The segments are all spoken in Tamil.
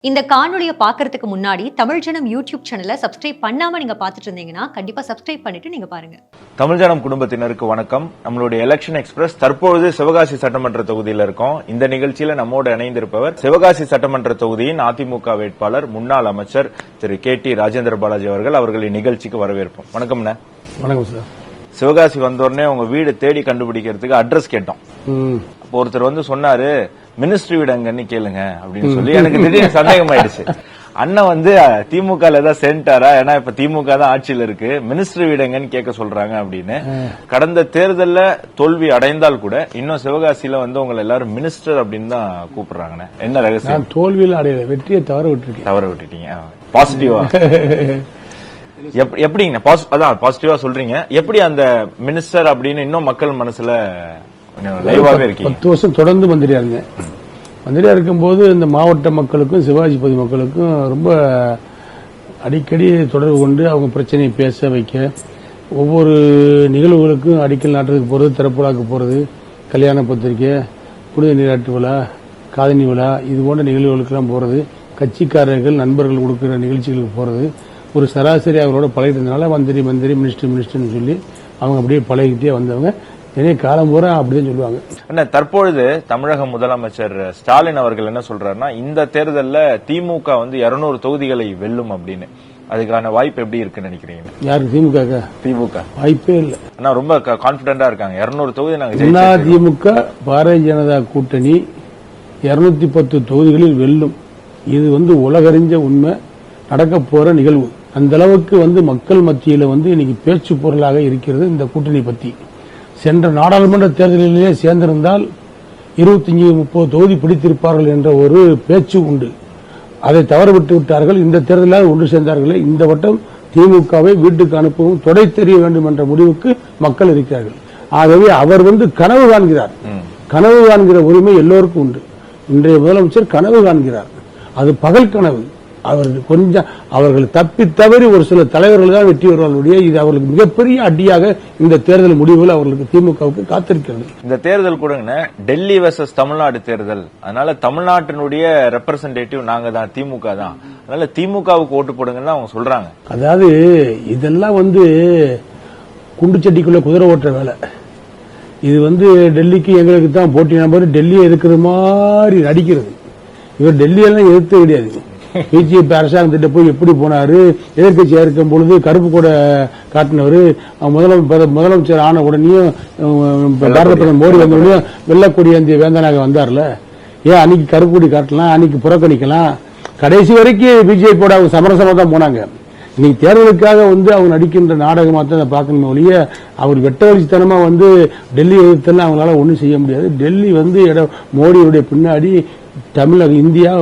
இந்த காணொளியை பார்க்கறதுக்கு முன்னாடி தமிழ் ஜனம் யூடியூப் சேனலை சப்ஸ்கிரைப் பண்ணாம நீங்க பார்த்துட்டு இருந்தீங்கன்னா கண்டிப்பா சப்ஸ்கிரைப் பண்ணிட்டு நீங்க பாருங்க. தமிழ் ஜனம் குடும்பத்தினருக்கு வணக்கம். நம்மளுடைய எலெக்ஷன் எக்ஸ்பிரஸ் தற்பொழுது சிவகாசி சட்டமன்ற தொகுதியில் இருக்கோம். இந்த நிகழ்ச்சியில நம்மோடு இணைந்திருப்பவர் சிவகாசி சட்டமன்ற தொகுதியின் அதிமுக வேட்பாளர் முன்னாள் அமைச்சர் திரு KT ராஜேந்திர பாலாஜி அவர்கள். அவர்களின் நிகழ்ச்சிக்கு வரவேற்போம். வணக்கம்ண்ணே. வணக்கம் சார். சிவகாசி வந்தோடனே உங்க வீடு தேடி கண்டுபிடிக்கிறதுக்கு அட்ரஸ் கேட்டோம். ஒருத்தர் வந்து சொன்னாரு, மினிஸ்ட்ரி வீடு அங்கன்னு கேளுங்க அப்படின்னு சொல்லி எனக்கு திடீர்னு சந்தேகம் ஆயிடுச்சு. அண்ணன் வந்து திமுக ஏதாவது சேர்ந்துட்டாரா, ஏன்னா இப்ப திமுக தான் ஆட்சியில் இருக்கு, மினிஸ்ட்ரி வீடுங்கன்னு கேட்க சொல்றாங்க அப்படின்னு. கடந்த தேர்தல்ல தோல்வி அடைந்தால் கூட இன்னும் சிவகாசியில வந்து உங்களை எல்லாரும் மினிஸ்டர் அப்படின்னு தான் கூப்பிடுறாங்க. என்ன ரகசியம்? தோல்வியில் அடையல, வெற்றியை தவற விட்டுட்டீங்க. பாசிட்டிவா எப்படிங்க பாசிட்டிவா சொல்றீங்க? எப்படி அந்த மினிஸ்டர் அப்படின்னு இன்னும் மக்கள் மனசுல லைவாவே இருக்கு? 10 வருஷம் தொடர்ந்து மந்திரியா இருக்கும்போது இந்த மாவட்ட மக்களுக்கும் சிவாஜி பகுதி மக்களுக்கும் ரொம்ப அடிக்கடி தொடர்பு கொண்டு அவங்க பிரச்சனையை பேச வைக்க, ஒவ்வொரு நிகழ்வுகளுக்கும் அடிக்கல் நாட்டுறதுக்கு போறது, திறப்புலாக்கு போறது, கல்யாண பத்திரிக்கை, புனித நீராட்டு விழா, காதணி விழா, இது போன்ற நிகழ்வுகளுக்கெல்லாம் போறது, கட்சிக்காரர்கள் நண்பர்கள் கொடுக்கிற நிகழ்ச்சிகளுக்கு போறது, ஒரு சராசரி அவரோட பழகிட்டதுனால மந்திரி மினிஸ்டர்னு சொல்லி அவங்க அப்படியே பழகிட்டே வந்தவங்க. எனவே காலம் பூரா அப்படிதான் சொல்லுவாங்க. தற்பொழுது தமிழக முதலமைச்சர் ஸ்டாலின் அவர்கள் என்ன சொல்றாருன்னா, இந்த தேர்தலில் திமுக வந்து 200 தொகுதிகளை வெல்லும் அப்படின்னு. அதுக்கான வாய்ப்பு எப்படி இருக்குன்னு நினைக்கிறீங்க? யாருக்கு? திமுக வாய்ப்பே இல்லை. ஆனா ரொம்ப கான்பிடண்டா இருக்காங்க. 200 தொகுதி நாங்க திமுக பாரதிய ஜனதா கூட்டணி 210 தொகுதிகளில் வெல்லும். இது வந்து உலகறிஞ்ச உண்மை, நடக்க போற நிகழ்வு. அந்த அளவுக்கு வந்து மக்கள் மத்தியில வந்து இன்னைக்கு பேச்சு பொருளாக இருக்கிறது இந்த கூட்டணி பத்தி. சென்ற நாடாளுமன்ற தேர்தலிலேயே சேர்ந்திருந்தால் 25-30 தொகுதி பிடித்திருப்பார்கள் என்ற ஒரு பேச்சு உண்டு. அதை தவறவிட்டு விட்டார்கள். இந்த தேர்தலால் ஒன்று சேர்ந்தார்களே, இந்த வட்டம் திமுகவை வீட்டுக்கு அனுப்பவும் தொடை தெரிய வேண்டும் என்ற முடிவுக்கு மக்கள் இருக்கிறார்கள். ஆகவே அவர் வந்து கனவு காண்கிறார். கனவு காண்கிற உரிமை எல்லோருக்கும் உண்டு. இன்றைய முதலமைச்சர் கனவு காண்கிறார். அது பகல் கனவு. அவர்கள் தப்பி தவறி ஒரு சில தலைவர்கள் தான் வெற்றி பெறுவார்களுடைய, இது அவர்களுக்கு மிகப்பெரிய அடியாக இந்த தேர்தல் முடிவுகள் அவர்களுக்கு திமுகவுக்கு காத்திருக்கிறது. இந்த தேர்தல் கூட டெல்லி வெர்சஸ் தமிழ்நாடு தேர்தல். அதனால தமிழ்நாட்டினுடைய ரெப்ரசன்டேட்டிவ் நாங்க தான், திமுக தான். அதனால திமுகவுக்கு ஓட்டு போடுங்கன்னு அவங்க சொல்றாங்க. அதாவது இதெல்லாம் வந்து குண்டுச்சட்டிக்குள்ள குதிரை ஓட்டுற வேலை. இது வந்து டெல்லிக்கு எங்களுக்கு தான் போட்டி நம்பர், டெல்லியை எதிர்க்கிற மாதிரி நடிக்கிறது. இவர் டெல்லியெல்லாம் எதிர்த்து கிடையாது. பிஜேபி அரசாங்கத்திட்ட போய் எப்படி போனாரு, எதிர்கட்சியா இருக்கும் பொழுது கருப்பு கூட காட்டினவரு, முதலமைச்சர் ஆன உடனேயும் பாரத பிரதமர் மோடி வந்த உடனே வெள்ளக்கொடி ஏந்திய வேந்தனாக வந்தார்ல. ஏன் அன்னைக்கு கருப்பு கொடி காட்டலாம், அன்னைக்கு புறக்கணிக்கலாம்? கடைசி வரைக்கும் பிஜேபியோட அவங்க சமரசமா தான் போனாங்க. இன்னைக்கு தேர்தலுக்காக வந்து அவங்க நடிக்கின்ற நாடகமா தான் பார்க்கணும் ஒழிய, அவர் வெட்டவழித்தனமா வந்து டெல்லி எதிர்த்தெல்லாம் அவங்களால ஒன்றும் செய்ய முடியாது. டெல்லி வந்து மோடியுடைய பின்னாடி தமிழக இந்தியா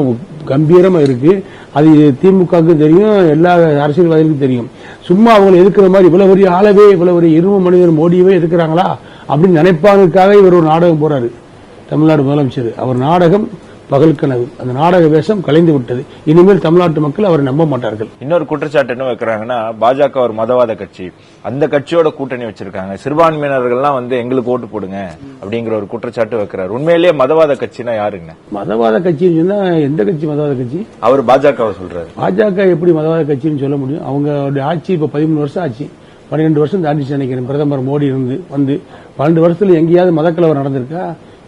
கம்பீரமா இருக்கு. அது திமுகவுக்கு தெரியும், எல்லா அரசியல்வாதிகளுக்கும் தெரியும். சும்மா அவங்க எதிர்க்கிற மாதிரி இவ்வளவு பெரிய ஆளவே, இவ்வளவு பெரிய இரும்பு மனிதர் மோடியவே எதிர்க்கிறாங்களா அப்படின்னு நினைப்பாங்களுக்காக இவர் ஒரு நாடகம் போறாரு. தமிழ்நாடு முதலமைச்சர் அவர் நாடகம் பகல் கனவு. அந்த நாடக வேஷம் கலைந்து விட்டது. இனிமேல் தமிழ்நாட்டு மக்கள் அவரை நம்ப மாட்டார்கள். இன்னொரு குற்றச்சாட்டு என்ன வைக்கிறாங்கன்னா, பாஜக ஒரு மதவாத கட்சி, அந்த கட்சியோட கூட்டணி வச்சிருக்காங்க, சிறுபான்மையினர்கள்லாம் வந்து எங்களுக்கு ஓட்டு போடுங்க அப்படிங்கிற ஒரு குற்றச்சாட்டு வைக்கிறார். உண்மையிலேயே மதவாத கட்சினா யாருங்க? மதவாத கட்சின்னு சொன்னா எந்த கட்சி மதவாத கட்சி? அவர் பாஜக சொல்றாரு. பாஜக எப்படி மதவாத கட்சின்னு சொல்ல முடியும்? அவங்களுடைய ஆட்சி இப்ப 13 வருஷம் ஆச்சு, 12 வருஷம் தாண்டிச்சு நினைக்கிறேன். பிரதமர் மோடி வந்து 12 வருஷத்துல எங்கேயாவது மதக்கலவர் நடந்திருக்கா?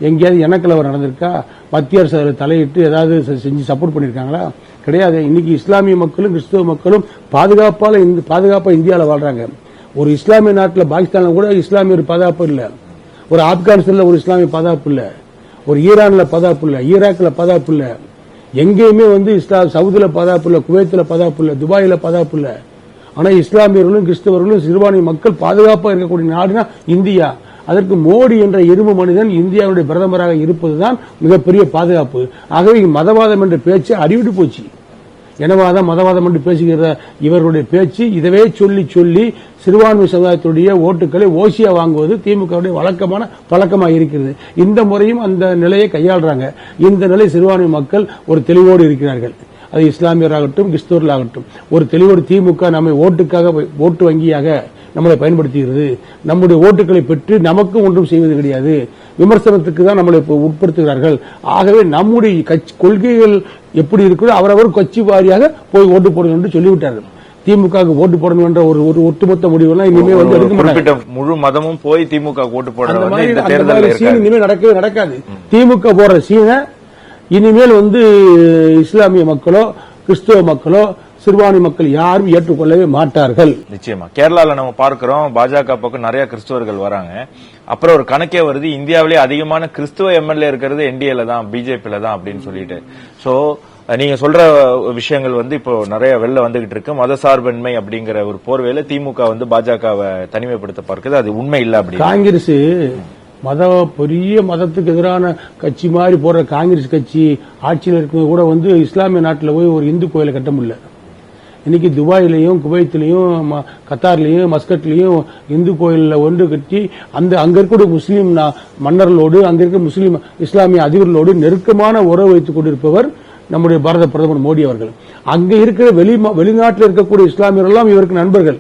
எங்கேயாவது இனக்கலவர் நடந்திருக்கா? மத்திய அரசு தலையிட்டு ஏதாவது செஞ்சு சப்போர்ட் பண்ணிருக்காங்களா? கிடையாது. இன்னைக்கு இஸ்லாமிய மக்களும் கிறிஸ்தவ மக்களும் பாதுகாப்பா இந்தியாவில் வாழ்றாங்க. ஒரு இஸ்லாமிய நாட்டில் பாகிஸ்தான்ல கூட இஸ்லாமிய ஒரு பாதுகாப்பு இல்ல, ஒரு ஆப்கானிஸ்தான்ல ஒரு இஸ்லாமிய பாதுகாப்பு இல்ல, ஒரு ஈரான்ல பாதுகாப்பு இல்ல, ஈராக்ல பாதுகாப்பு இல்ல, எங்கேயுமே வந்து சவுதியில பாதுகாப்பு இல்ல, குவைத்துல பாதுகாப்பு இல்ல, துபாயில பாதுகாப்பு இல்ல. ஆனா இஸ்லாமியர்களும் கிறிஸ்தவர்களும் சிறுபான்மை மக்கள் பாதுகாப்பா இருக்கக்கூடிய நாடுனா இந்தியா. அதற்கு மோடி என்ற இரும்பு மனிதன் இந்தியாவுடைய பிரதமராக இருப்பதுதான் மிகப்பெரிய பாதுகாப்பு. ஆகவே மதவாதம் என்ற பேச்சு அடிவிட்டு போச்சு. இனவாதம் மதவாதம் என்று பேசுகிற இவர்களுடைய பேச்சு இதவே சொல்லி சிறுபான்மை சமுதாயத்துடைய ஓட்டுக்களை ஓசியா வாங்குவது திமுகவுடைய வழக்கமான பழக்கமாக இருக்கிறது. இந்த முறையும் அந்த நிலையை கையாளுறாங்க. இந்த நிலை சிறுபான்மை மக்கள் ஒரு தெளிவோடு இருக்கிறார்கள். அது இஸ்லாமியராகட்டும் கிறிஸ்தவர்களாகட்டும் ஒரு தெளிவோடு திமுக நம்மை ஓட்டுக்காக ஓட்டு வங்கியாக நம்மளை பயன்படுத்துகிறது, நம்முடைய ஓட்டுகளை பெற்று நமக்கு ஒன்றும் செய்வது கிடையாது, விமர்சனத்துக்கு தான் நம்மளை உட்படுத்துகிறார்கள். ஆகவே நம்முடைய கட்சி கொள்கைகள் எப்படி இருக்கிறதோ அவரவர் கட்சி வாரியாக போய் ஓட்டு போடணும் என்று சொல்லிவிட்டார்கள். திமுக ஓட்டு போடணும் என்ற ஒரு ஒட்டுமொத்த முடிவெல்லாம் இனிமே வந்து எடுக்க மாட்டாங்க. முழு மதமும் போய் திமுக ஓட்டு போடுறது இனிமேல் நடக்கவே நடக்காது. திமுக போடுற சீனை இனிமேல் வந்து இஸ்லாமிய மக்களோ கிறிஸ்துவ மக்களோ சிறுபான்மை மக்கள் யாரும் ஏற்றுக்கொள்ளவே மாட்டார்கள். நிச்சயமா கேரளால நம்ம பார்க்கிறோம், பாஜக பக்கம் நிறைய கிறிஸ்துவர்கள் வராங்க. அப்புறம் ஒரு கணக்கே வருது, இந்தியாவிலேயே அதிகமான கிறிஸ்துவ எம்எல்ஏ இருக்கிறது என்டிஏல தான், பிஜேபியில தான் அப்படின்னு சொல்லிட்டு. சோ நீங்க சொல்ற விஷயங்கள் வந்து இப்போ நிறைய வெளில வந்துகிட்டு இருக்கு. மதசார்பின்மை அப்படிங்கிற ஒரு போர்வையில திமுக வந்து பாஜகவை தனிமைப்படுத்த பார்க்குது. அது உண்மை இல்ல. அப்படி காங்கிரஸ் பெரிய மதத்துக்கு எதிரான கட்சி மாதிரி போற காங்கிரஸ் கட்சி ஆட்சியில் இருக்கிறது கூட வந்து இஸ்லாமிய நாட்டில் போய் ஒரு இந்து கோயிலை கட்ட முடியல. இன்னைக்கு துபாயிலையும் குவைத்திலையும் கத்தார்லயும் மஸ்கட்லயும் இந்து கோயில்ல ஒன்று கட்டி அங்க இருக்கக்கூடிய முஸ்லீம் மன்னர்களோடு அங்க இருக்க முஸ்லீம் இஸ்லாமிய அதிபர்களோடு நெருக்கமான உறவு வைத்துக் கொண்டிருப்பவர் நம்முடைய பாரத பிரதமர் மோடி அவர்கள். அங்க இருக்கிற வெளிநாட்டில் இருக்கக்கூடிய இஸ்லாமியர்கள் எல்லாம் இவருக்கு நண்பர்கள்.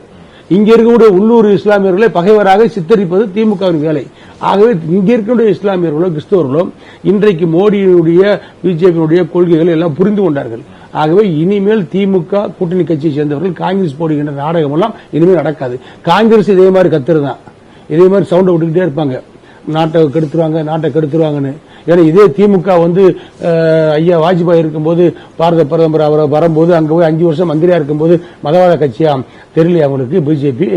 இங்க இருக்கக்கூடிய உள்ளூர் இஸ்லாமியர்களை பகைவராக சித்தரிப்பது திமுகவின் வேலை. ஆகவே இங்க இருக்கக்கூடிய இஸ்லாமியர்களோ கிறிஸ்தவர்களோ இன்றைக்கு மோடியுடைய பிஜேபியுடைய கொள்கைகளை எல்லாம் புரிந்து கொண்டார்கள். ஆகவே இனிமேல் திமுக கூட்டணி கட்சியை சேர்ந்தவர்கள் காங்கிரஸ் போடுகின்ற நாடகம் எல்லாம் இனிமேல் நடக்காது. காங்கிரஸ் இதே மாதிரி கத்துறதுதான், இதே மாதிரி சவுண்ட் விட்டுக்கிட்டே இருப்பாங்க, நாட்டை கெடுத்துருவாங்கன்னு. ஏன்னா இதே திமுக வந்து ஐயா வாஜ்பாய் இருக்கும்போது பாரத பிரதமர் அவரை வரும்போது அங்க போய் 5 வருஷம் மந்திரியா இருக்கும்போது மதவாத கட்சியா தெரியல அவங்களுக்கு பிஜேபி.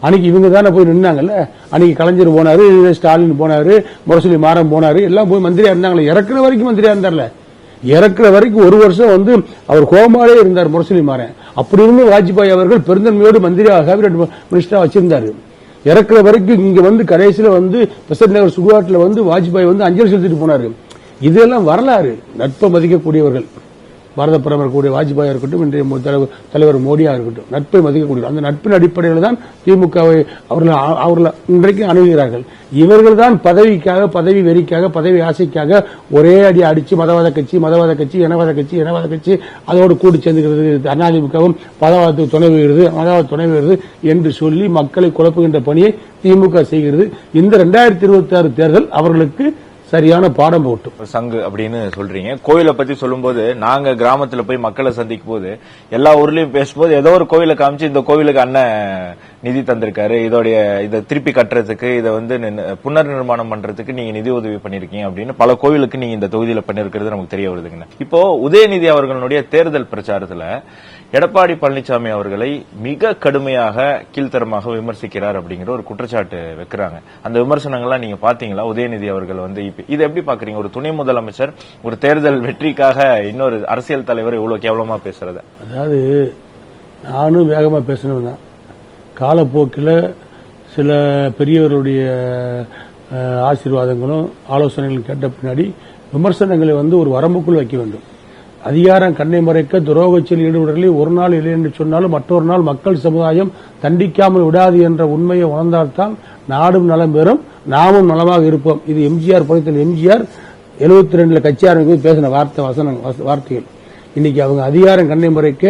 அன்னைக்கு இவங்க தானே போய் நின்னாங்கல்ல. அன்னைக்கு கலைஞர் போனாரு, ஸ்டாலின் போனாரு, முரசொலி மாறன் போனாரு, எல்லாம் போய் மந்திரியா இருந்தாங்களே. இறக்குற வரைக்கும் மந்திரியா இருந்தார்ல, இறக்குற வரைக்கும் 1 வருஷம் வந்து அவர் கோமாலே இருந்தார் முரசொலி மாறன். அப்படி இருந்து வாஜ்பாய் அவர்கள் பெருந்தன்மையோடு மந்திரியா கேபினட் மினிஸ்டரா வச்சிருந்தாரு. இறக்குற வரைக்கும் இங்க வந்து கடைசியில வந்து பெசன்ட் நகர் சுடுகாட்டில் வந்து வாஜ்பாய் வந்து அஞ்சலி செலுத்திட்டு போனாரு. இதெல்லாம் வரலாறு. நட்பை மதிக்கக்கூடியவர்கள் பாரத பிரதமர் கூடிய வாஜ்பாயா இருக்கட்டும், இன்றைய தலைவர் மோடியா இருக்கட்டும், நட்பை மதிக்கக்கூடிய அந்த நட்பின் அடிப்படையில் தான் திமுகவை அவர்கள் இன்றைக்கு அணுகுகிறார்கள். இவர்கள் தான் பதவிக்காக, பதவி வெறிக்காக, பதவி ஆசைக்காக ஒரே அடி அடிச்சு மதவாத கட்சி இனவாத கட்சி அதோடு கூடி சேர்ந்துகிறது. அதிமுகவும் மதவாதத்துக்கு துணை வருகிறது என்று சொல்லி மக்களை குழப்புகின்ற பணியை திமுக செய்கிறது. இந்த 2026 தேர்தல் அவர்களுக்கு சரியான பாடம் போட்டும். சங்கு அப்படின்னு சொல்றீங்க. கோயிலை பத்தி சொல்லும்போது நாங்க கிராமத்துல போய் மக்களை சந்திக்கும் போது எல்லா ஊர்லயும் பேசும்போது ஏதோ ஒரு கோயிலை காமிச்சு இந்த கோவிலுக்கு அண்ணன் நிதி தந்திருக்காரு, இதை திருப்பி கட்டுறதுக்கு, இதை வந்து புனர் நிர்மாணம் பண்றதுக்கு நீங்க நிதி உதவி பண்ணிருக்கீங்க அப்படின்னு பல கோவிலுக்கு நீங்க இந்த தொகுதியில பண்ணிருக்கிறது நமக்கு தெரிய வருதுங்க. இப்போ உதயநிதி அவர்களுடைய தேர்தல் பிரச்சாரத்துல எடப்பாடி பழனிசாமி அவர்களை மிக கடுமையாக கீழ்த்தரமாக விமர்சிக்கிறார் அப்படிங்கிற ஒரு குற்றச்சாட்டு வைக்கிறாங்க. அந்த விமர்சனங்கள்லாம் நீங்க பாத்தீங்களா? உதயநிதி அவர்கள் வந்து இதை எப்படி பாக்குறீங்க? ஒரு துணை முதலமைச்சர் ஒரு தேர்தல் வெற்றிக்காக இன்னொரு அரசியல் தலைவர் இவ்வளவு கேவலமா பேசுறது. அதாவது நானும் வேகமா பேசணும் தான். காலப்போக்கில் சில பெரியவர்களுடைய ஆசீர்வாதங்களும் ஆலோசனைகளும் கேட்ட பின்னாடி விமர்சனங்களை வந்து ஒரு வரம்புக்குள் வைக்க வேண்டும். அதிகாரம் கண்ணை மறைக்க துரோகச்செயல் ஈடுபடுவதில் ஒரு நாள் இல்லை என்று சொன்னாலும் மற்றொரு நாள் மக்கள் சமுதாயம் தண்டிக்காமல் விடாது என்ற உண்மையை உணர்ந்தால்தான் நாடும் நலம் பெறும், நாமும் நலமாக இருப்போம். இது எம்ஜிஆர் படத்தில் எம்ஜிஆர் 72 கட்சி ஆரம்பிக்கும் பேசின வார்த்தைகள். இன்னைக்கு அவங்க அதிகாரம் கண்ணை மறைக்க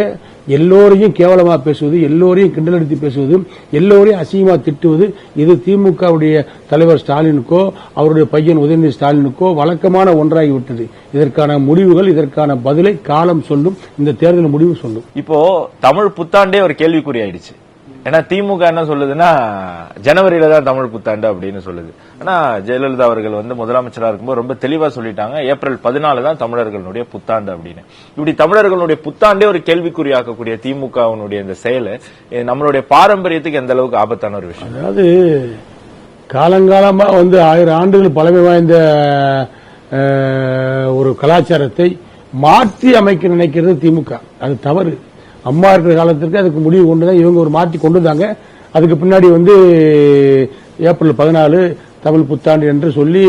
எல்லோரையும் கேவலமா பேசுவது, எல்லோரையும் கிண்டலடித்து பேசுவது, எல்லோரையும் அசிங்கமா திட்டுவது, இது திமுகவுடைய தலைவர் ஸ்டாலினுக்கோ அவருடைய பையன் உதயநிதி ஸ்டாலினுக்கோ வழக்கமான ஒன்றாகிவிட்டது. இதற்கான முடிவுகள், இதற்கான பதிலை காலம் சொல்லும், இந்த தேர்தல் முடிவு சொல்லும். இப்போ தமிழ் புத்தாண்டே ஒரு கேள்விக்குறி ஆயிடுச்சு. ஏன்னா திமுக என்ன சொல்லுதுன்னா ஜனவரியில தான் தமிழ் புத்தாண்டு அப்படின்னு சொல்லுது. ஆனா ஜெயலலிதா அவர்கள் வந்து முதலமைச்சரா இருக்கும்போது ரொம்ப தெளிவா சொல்லிட்டாங்க, ஏப்ரல் 14 தான் தமிழர்களுடைய புத்தாண்டு அப்படின்னு. இப்படி தமிழர்களுடைய புத்தாண்டே ஒரு கேள்விக்குறியாக்கக்கூடிய திமுகவினுடைய இந்த செயல் நம்மளுடைய பாரம்பரியத்துக்கு எந்த அளவுக்கு ஆபத்தான ஒரு விஷயம். அதாவது காலங்காலமா வந்து 1000 ஆண்டுகள் பழமை வாய்ந்த ஒரு கலாச்சாரத்தை மாற்றி அமைக்க நினைக்கிறது திமுக. அது தவறு. அம்மா இருக்கிற காலத்திற்கு அதுக்கு முடிவு கொண்டுதான் இவங்க ஒரு மாற்றி கொண்டு வந்தாங்க. அதுக்கு பின்னாடி வந்து ஏப்ரல் 14 தமிழ் புத்தாண்டு என்று சொல்லி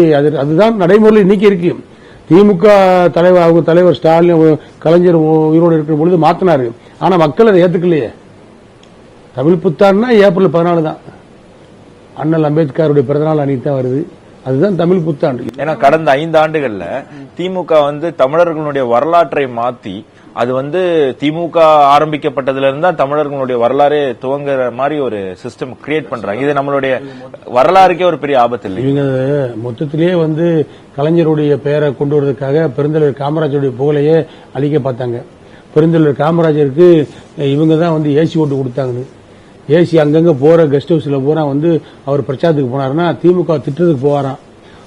அதுதான் நடைமுறையில் இன்னைக்கு இருக்கு. திமுக தலைவர் அவங்க தலைவர் ஸ்டாலின் கலைஞர் உயிரோடு இருக்கிற பொழுது மாத்தினாரு. ஆனா மக்கள் அதை ஏத்துக்கலையே. தமிழ் புத்தாண்டுனா ஏப்ரல் 14 தான். அண்ணல் அம்பேத்கருடைய பிறந்தநாள் அன்னைக்கு தான் வருது. அதுதான் தமிழ் புத்தாண்டு. ஏன்னா கடந்த 5 ஆண்டுகள்ல திமுக வந்து தமிழர்களுடைய வரலாற்றை மாத்தி அது வந்து திமுக ஆரம்பிக்கப்பட்டதுல இருந்தா தமிழர்களுடைய வரலாறே துவங்குற மாதிரி ஒரு சிஸ்டம் கிரியேட் பண்றாங்க. இது நம்மளுடைய வரலாறுக்கே ஒரு பெரிய ஆபத்து இல்லை. இவங்க மொத்தத்திலேயே வந்து கலைஞருடைய பெயரை கொண்டு வருவதற்காக பெருந்தலைவர் காமராஜருடைய புகழையே அழிக்க பார்த்தாங்க. பெருந்தலைவர் காமராஜருக்கு இவங்க தான் வந்து ஏசி ஓட்டு கொடுத்தாங்கன்னு. ஏசி அங்கங்க போற கெஸ்ட் ஹவுஸ்ல போறா வந்து அவர் பிரச்சாரத்துக்கு போனாருன்னா திமுக திட்டத்துக்கு போவாராம்.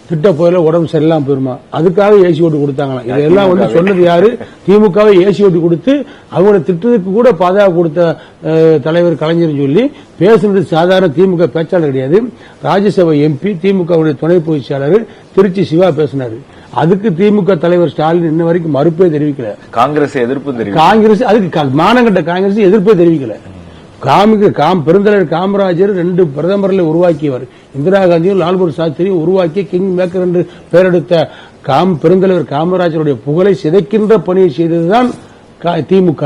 திட்ட போயில உடம்பு சரியில்லாம போயிருமா, அதுக்காக ஏசி ஓட்டு கொடுத்தாங்களாம். இதெல்லாம் வந்து சொன்னது யாரு? திமுகவை ஏசி ஓட்டு கொடுத்து அவங்களோட திட்டத்துக்கு கூட பாதுகாப்பு கொடுத்த தலைவர் கலைஞர் சொல்லி பேசுனது சாதாரண திமுக பேச்சாளர் கிடையாது. ராஜ்யசபா எம்பி, திமுகவுடைய துணை பொதுச் செயலாளர் திருச்சி சிவா பேசினாரு. அதுக்கு திமுக தலைவர் ஸ்டாலின் இன்ன வரைக்கும் மறுப்பே தெரிவிக்கல. காங்கிரஸ் எதிர்ப்பு தெரிவிக்கல. காங்கிரஸ் அதுக்கு மானங்கட்ட காங்கிரஸ் எதிர்ப்பே தெரிவிக்கல. பெருந்தலைவர் காமராஜர் 2 பிரதமர்களை உருவாக்கியவர். இந்திரா காந்தியும் லால்பூர் சாஸ்திரியும் உருவாக்கி கிங் மேக்கர் என்று பெயரெடுத்த பெருந்தலைவர் காமராஜருடைய புகழை சிதைக்கின்ற பணியை செய்ததுதான் திமுக.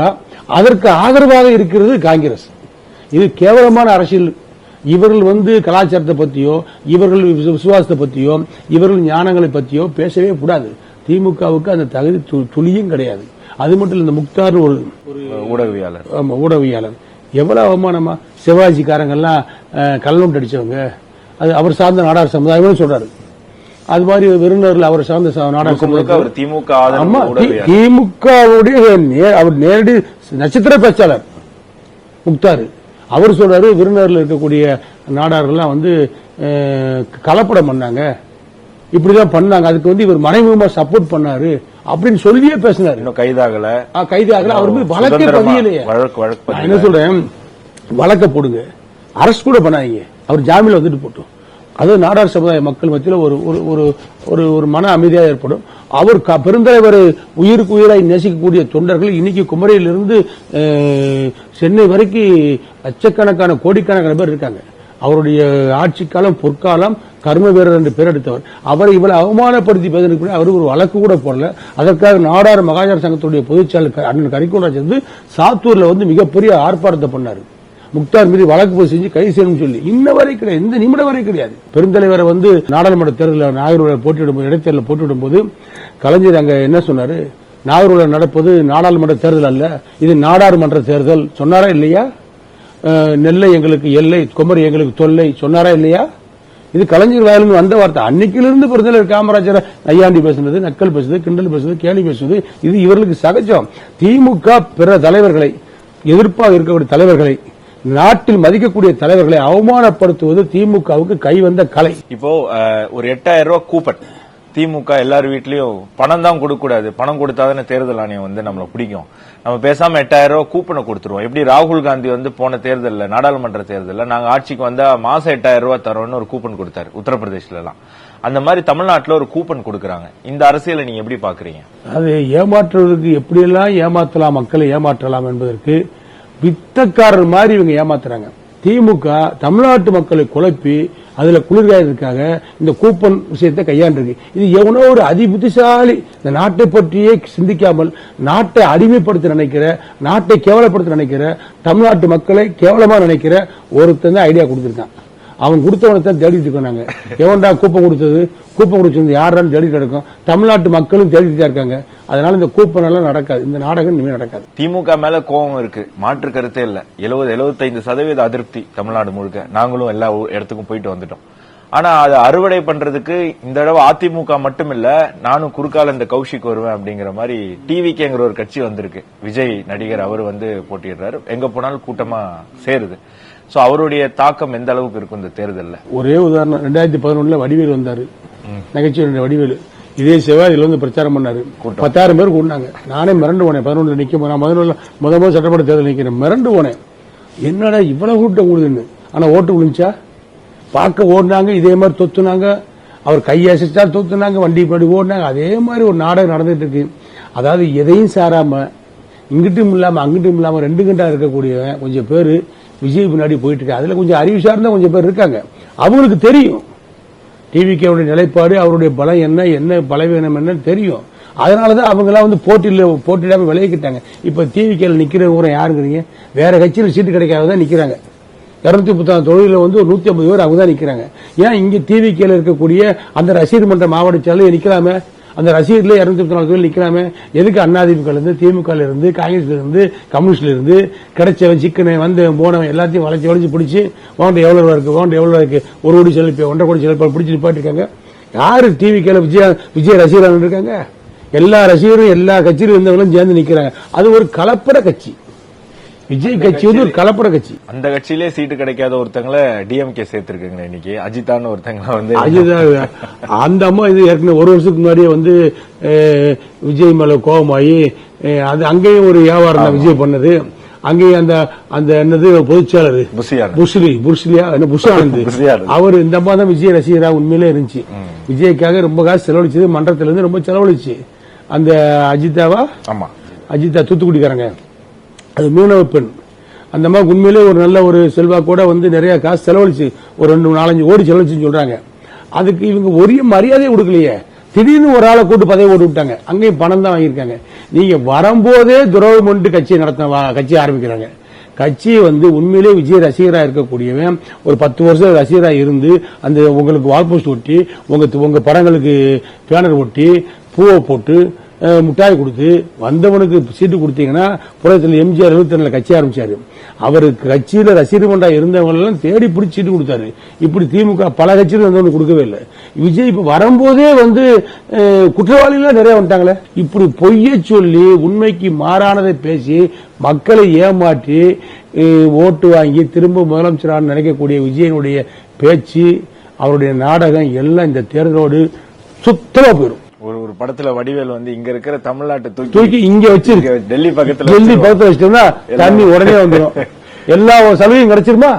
அதற்கு ஆதரவாக இருக்கிறது காங்கிரஸ். இது கேவலமான அரசியல். இவர்கள் வந்து கலாச்சாரத்தை பத்தியோ, இவர்கள் விசுவாசத்தை பத்தியோ, இவர்கள் ஞானங்களை பத்தியோ பேசவே கூடாது. திமுகவுக்கு அந்த தகுதி துளியும் கிடையாது. அது மட்டும் இந்த முக்தார் ஒரு ஊடகவியாளர் எவ்வளவு அவமானமா. சிவாஜிக்காரங்கெல்லாம் கல்லூண்டு அடிச்சவங்க, அது அவர் சார்ந்த நாடார் சமுதாயம் சொல்றாரு. அது மாதிரி விருந்தினர்கள் அவர் சார்ந்த நாடார் சமுதாயம். திமுகவுடைய அவர் நேரடி நட்சத்திர பேச்சாளர் முக்தார். அவர் சொல்றாரு விருந்தினர்கள் இருக்கக்கூடிய நாடார்கள்லாம் வந்து கலப்படம் பண்ணாங்க, இப்படிதான் பண்ணாங்க, அதுக்கு வந்து இவர் மறைமுகமா சப்போர்ட் பண்ணாரு அப்படின்னு சொல்லியே பேசினார். இன்னும் கைதாகல அவர் வழக்கே பதியலையே. என்ன சொல்றேன், வழக்க போடுங்க, அரசு கூட பண்ணாதீங்க, அவர் ஜாமீன்ல வந்துட்டு போட்டோம். அது நாடார் சமுதாய மக்கள் மத்தியில் ஒரு மன அமைதியா ஏற்படும். அவர் பெருந்தலைவர் உயிருக்கு உயிராய் நேசிக்கக்கூடிய தொண்டர்கள் இன்னைக்கு குமரியிலிருந்து சென்னை வரைக்கும் லட்சக்கணக்கான கோடிக்கணக்கான பேர் இருக்காங்க. அவருடைய ஆட்சி காலம் பொற்காலம், கர்ம வீரர் என்று பெயர் எடுத்தவர். அவரை இவ்வளவு அவமானப்படுத்தி பேசுறதுக்கு அவர் ஒரு வழக்கு கூட போடல. அதற்காக நாடார் மகாஜன சங்கத்துடைய பொதுச்செயலாளர் அண்ணன் கரிகோராஜ் வந்து சாத்தூர்ல வந்து மிகப்பெரிய ஆர்ப்பாட்டத்தை பண்ணாரு. முக்தார் மீது வழக்கு பதிவு செஞ்சு கைது செய்யணும்னு சொல்லி இன்ன வரை கிடையாது, இந்த நிமிடம் வரை கிடையாது. பெருந்தலைவரை வந்து நாடாளுமன்ற தேர்தலில் நாகர்கோவில் போட்டியிடும் இடைத்தேர்தலில் போட்டியிடும் போது கலைஞர் அங்க என்ன சொன்னாரு, நாகர்கோவில் நடப்பது நாடாளுமன்ற தேர்தல் அல்ல, இது நாடாளுமன்ற தேர்தல் சொன்னாரா இல்லையா? நெல்லை எங்களுக்கு எல்லை, குமரி எங்களுக்கு தொல்லை சொன்னாரா இல்லையா? இது கலைஞர் வாயிலிருந்து வந்த வார்த்தை. அன்னைக்கிலிருந்து பெருந்தலைவர் காமராஜரை நையாண்டி பேசுனது, நக்கல் பேசுறது, கிண்டல் பேசுறது, கேலி பேசுவது இது இவர்களுக்கு சகஜம். திமுக பிற தலைவர்களை, எதிர்ப்பாக இருக்கக்கூடிய தலைவர்களை, நாட்டில் மதிக்கக்கூடிய தலைவர்களை அவமானப்படுத்துவது திமுகவுக்கு கைவந்த கலை. இப்போ ஒரு 8000 ரூபாய் கூப்பன் திமுக எல்லார் வீட்லயும் பணம் தான் கொடுக்க கூடாது, பணம் கொடுத்தாதானே தேர்தல் ஆணையம் வந்து நம்மள பிடிக்கும், நம்ம பேசாம 8000 ரூபாய் கூப்பனை கொடுத்துருவோம். எப்படி ராகுல் காந்தி வந்து போன தேர்தலில், நாடாளுமன்ற தேர்தலில் நாங்க ஆட்சிக்கு வந்தா மாசம் 8000 ரூபாய் தரோம்னு ஒரு கூப்பன் கொடுத்தாரு உத்தரப்பிரதேஷ்ல எல்லாம். அந்த மாதிரி தமிழ்நாட்டில் ஒரு கூப்பன் கொடுக்கறாங்க. இந்த அரசியலை நீங்க எப்படி பாக்குறீங்க? அது ஏமாற்றுவதற்கு எப்படியெல்லாம் ஏமாற்றலாம், மக்களை ஏமாற்றலாம் என்பதற்கு வித்தக்காரர் மாதிரி இவங்க ஏமாத்துறாங்க. திமுக தமிழ்நாட்டு மக்களை குழப்பி அதுல குளிர்காயதுக்காக இந்த கூப்பன் விஷயத்தை கையாண்டிருக்கு. இது எவனோ ஒரு அதிபுத்திசாலி இந்த நாட்டை பற்றியே சிந்திக்காமல் நாட்டை அடிமைப்படுத்த நினைக்கிற, நாட்டை கேவலப்படுத்த நினைக்கிற, தமிழ்நாட்டு மக்களை கேவலமா நினைக்கிற ஒருத்தன் தான் ஐடியா கொடுத்திருக்கான். அவன் கொடுத்தவனை தான் தேடிட்டு இருக்காங்க. எவன்டா கூப்பன் கொடுத்தது, கூப்பன் கொடுத்தது யாரான்னு தேடிட்டு இருக்கும். தமிழ்நாட்டு மக்களும் தேடிட்டு தான் இருக்காங்க. அதனால இந்த கூப்பன் எல்லாம் நடக்காது, இந்த நாடகம் இனிமே நடக்காது. திமுக மேல கோபம் இருக்கு, மாற்று கருத்தே இல்ல. 70-75% அதிருப்தி தமிழ்நாடு முழுக்க. நாங்களும் எல்லா இடத்துக்கும் போயிட்டு வந்துட்டோம். ஆனா அதை அறுவடை பண்றதுக்கு இந்த தடவை அதிமுக மட்டும் இல்ல, நானும் குறுக்கால இந்த கௌஷிக் வருவேன் அப்படிங்கிற மாதிரி டிவிகேங்கிற ஒரு கட்சி வந்திருக்கு. விஜய் நடிகர் அவர் வந்து போட்டியிடுறாரு, எங்க போனாலும் கூட்டமா சேருது. சோ அவருடைய தாக்கம் எந்த அளவுக்கு இருக்கும் இந்த தேர்தல்ல? ஒரே உதாரணம், 2011 வடிவேலு வந்தாரு, நகைச்சுவை வடிவேலு. இதே செவ்வாயில வந்து பிரச்சாரம் பண்ணாரு, 10,000 பேர் கூட்டினாங்க. நானே மிரண்டு போனேன். 11 நிக்க நான் முதல்ல சட்டமன்ற தேர்தல் நிக்கிறேன், மிரண்டு போனேன். என்னடா இவ்வளவு கூட்டம் கூடுதுன்னு. ஆனா ஓட்டு விழுந்துச்சா? பார்க்க ஓடினாங்க, இதே மாதிரி தொத்துனாங்க, அவர் கையசைச்சா தொத்துனாங்க, வண்டி படி ஓடினாங்க. அதே மாதிரி ஒரு நாடகம் நடந்துட்டு இருக்கு. அதாவது எதையும் சாராம, இங்கிட்டும் இல்லாம அங்கிட்டும் இல்லாம 2 கண்டா இருக்கக்கூடிய கொஞ்சம் பேரு விஜய் பின்னாடி போயிட்டு இருக்கு. அதுல கொஞ்சம் அறிவு சார்ந்த கொஞ்சம் பேர் இருக்காங்க. அவங்களுக்கு தெரியும் டிவிகேவுடைய நிலைப்பாடு, அவருடைய பலம் என்ன, என்ன பலவீனம் என்னன்னு தெரியும். அதனாலதான் அவங்க எல்லாம் வந்து போட்டியிடாம விலகிக்கிட்டாங்க. இப்ப டிவிகேல நிக்கிறவங்க யாருங்கிறீங்க? வேற கட்சியில் சீட்டு கிடைக்காததான் நிக்கிறாங்க. 230 தொழில வந்து 150 பேர் அவங்க தான் நிக்கிறாங்க. ஏன் இங்க டிவிகேல இருக்கக்கூடிய அந்த ரசிகர் மன்ற மாவட்ட செயலர் நிக்கலாமே, அந்த ரசிகர்களே 294 பேர் நிக்கிறாமே, எதுக்கு அதிமுக இருந்து, திமுக இருந்து, காங்கிரஸ்ல இருந்து, கம்யூனிஸ்ட்ல இருந்து கிடைச்சவன் சிக்கனை வந்து போனவன் எல்லாத்தையும் வளைச்சு பிடிச்சி வாண்ட எவ்வளவு இருக்கு, வாண்ட எவ்வளவு இருக்கு, 1 கோடி செலவு 1.5 கோடி செலவு பிடிச்சி நிப்பாட்டிருக்காங்க. யாரு டிவி விஜய் ரசிகர்கள் இருக்காங்க? எல்லா ரசிகரும் எல்லா கட்சியிலும் இருந்தவங்களும் சேர்ந்து நிக்கிறாங்க. அது ஒரு கலப்பட கட்சி. விஜய் கட்சி வந்து ஒரு கலப்பட கட்சி. அந்த கட்சியிலே சீட்டு கிடைக்காத ஒருத்தங்களை டிஎம்கே சேர்த்திருக்காங்க. இன்னைக்கு அஜிதான்னு ஒருத்தங்க வந்து அஜிதா அந்த அம்மா இது ஏற்கனவே 1 வருஷத்துக்கு முன்னாடியே வந்து விஜய் மேல கோபமாயி அது அங்கேயும் ஒரு வியாபாரம் தான் விஜய் பண்ணது. அங்கேயும் அந்த அந்த என்னது பொதுச்செயலர் அவர் இந்த அம்மா தான் விஜய் ரசிகரா உண்மையிலே இருந்துச்சு. விஜய்க்காக ரொம்ப காசு செலவழிச்சது, மன்றத்துல இருந்து ரொம்ப செலவழிச்சு. அந்த அஜிதாவா, அஜிதா தூத்துக்குடிக்காரங்க, அது மீனவ பெண். அந்த மாதிரி உண்மையிலே ஒரு நல்ல ஒரு செல்வாக்கோட வந்து நிறைய காசு செலவழிச்சு, ஒரு 2-4-5 கோடி செலவழிச்சுன்னு சொல்றாங்க. அதுக்கு இவங்க ஒரே மரியாதையை கொடுக்கலையே. திடீர்னு ஒரு ஆளை கூட்டு பதவி ஓட்டு விட்டாங்க. அங்கேயும் பணம் தான் வாங்கியிருக்காங்க. நீங்க வரும்போதே துரோகம் பண்ணிட்டு கட்சி ஆரம்பிக்கிறாங்க. கட்சி வந்து உண்மையிலே விஜய் ரசிகரா இருக்கக்கூடியவன் ஒரு 10 வருஷம் ரசிகரா இருந்து அந்த உங்களுக்கு வால் போஸ்ட் ஒட்டி, உங்க படங்களுக்கு பேனர் ஒட்டி, பூவை போட்டு, முட்டாய் கொடுத்து வந்தவனுக்கு சீட்டு கொடுத்தீங்கன்னா, புறத்தில் எம்ஜிஆர் 72 கட்சி ஆரம்பிச்சாரு. அவருக்கு கட்சியில ரசிகர் மன்றா இருந்தவங்க எல்லாம் தேடி பிடிச்சி சீட்டு கொடுத்தாரு. இப்படி திமுக பல கட்சியில இருந்தவங்க கொடுக்கவே இல்லை. விஜய் இப்ப வரும்போதே வந்து குற்றவாளிகள் நிறைய வந்துட்டாங்களே. இப்படி பொய்யை சொல்லி உண்மைக்கு மாறானதை பேசி மக்களை ஏமாற்றி ஓட்டு வாங்கி திரும்ப முதலமைச்சரான நினைக்கக்கூடிய விஜயனுடைய பேச்சு, அவருடைய நாடகம் எல்லாம் இந்த தேர்தலோடு சுத்தமா போயிடும். ஒரு படத்துல வடிவேல் வந்து இங்க இருக்கிற தமிழ்நாட்டை தூக்கி இங்க வச்சு டெல்லி பக்கத்துல வச்சிட்டோம்னா தண்ணி உடனே வந்துடும். எல்லா சலுகையும் கிடைச்சிருமா?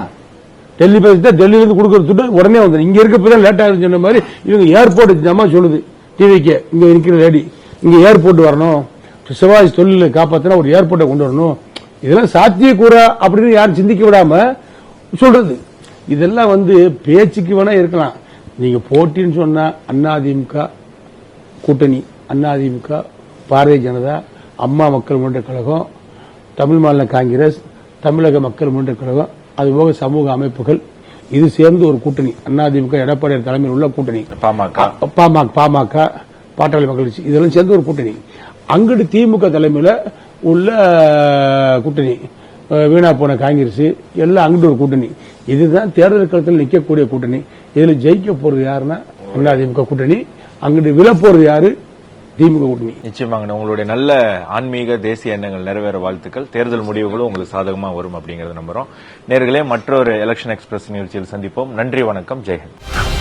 டெல்லி பக்கத்துல டெல்லியில இருந்து கொடுக்கறது உடனே வந்துடும். இங்க இருக்கப்பதான் லேட் ஆகுது சொன்ன மாதிரி இவங்க ஏர்போர்ட் ஜமா சொல்லுது டிவிக்கு, இங்க இருக்கிற லேடி இங்க ஏர்போர்ட் வரணும், சிவாஜி தொழிலை காப்பாத்தினா ஒரு ஏர்போர்ட்டை கொண்டு வரணும், இதெல்லாம் சாத்தியக்கூறா அப்படின்னு யாரும் சிந்திக்க விடாம சொல்றது. இதெல்லாம் வந்து பேச்சுக்கு வேணா இருக்கலாம். நீங்க போட்டின்னு சொன்னா அதிமுக கூட்டணி, அதிமுக, பாரதிய ஜனதா, அம்மா மக்கள் முன்னேற்ற கழகம், தமிழ் மாநில காங்கிரஸ், தமிழக மக்கள் முன்னேற்ற கழகம், அதுபோக சமூக அமைப்புகள், இது சேர்ந்து ஒரு கூட்டணி. அதிமுக எடப்பாடி தலைமையில் உள்ள கூட்டணி, பாமக, பாட்டாளி மக்கள் கட்சி, இதெல்லாம் சேர்ந்து ஒரு கூட்டணி. அங்கிட்டு திமுக தலைமையில உள்ள கூட்டணி, வீணா போன காங்கிரஸ், எல்லாம் அங்கிட்டு ஒரு கூட்டணி. இதுதான் தேர்தல் களத்தில் நிற்கக்கூடிய கூட்டணி. இதுல ஜெயிக்க போறது யாருன்னா அதிமுக கூட்டணி, அங்கிட்டு விழ போறது யாரு? திமுக கூட்டணி. நிச்சயமாங்க. உங்களுடைய நல்ல ஆன்மீக தேசிய எண்ணங்கள் நிறைவேற வாழ்த்துக்கள். தேர்தல் முடிவுகளும் உங்களுக்கு சாதகமா வரும் அப்படிங்கறத நம்புறோம். நேயர்களே, மற்றொரு எலெக்ஷன் எக்ஸ்பிரஸ் நிகழ்ச்சியில் சந்திப்போம். நன்றி, வணக்கம், ஜெயஹிந்த்.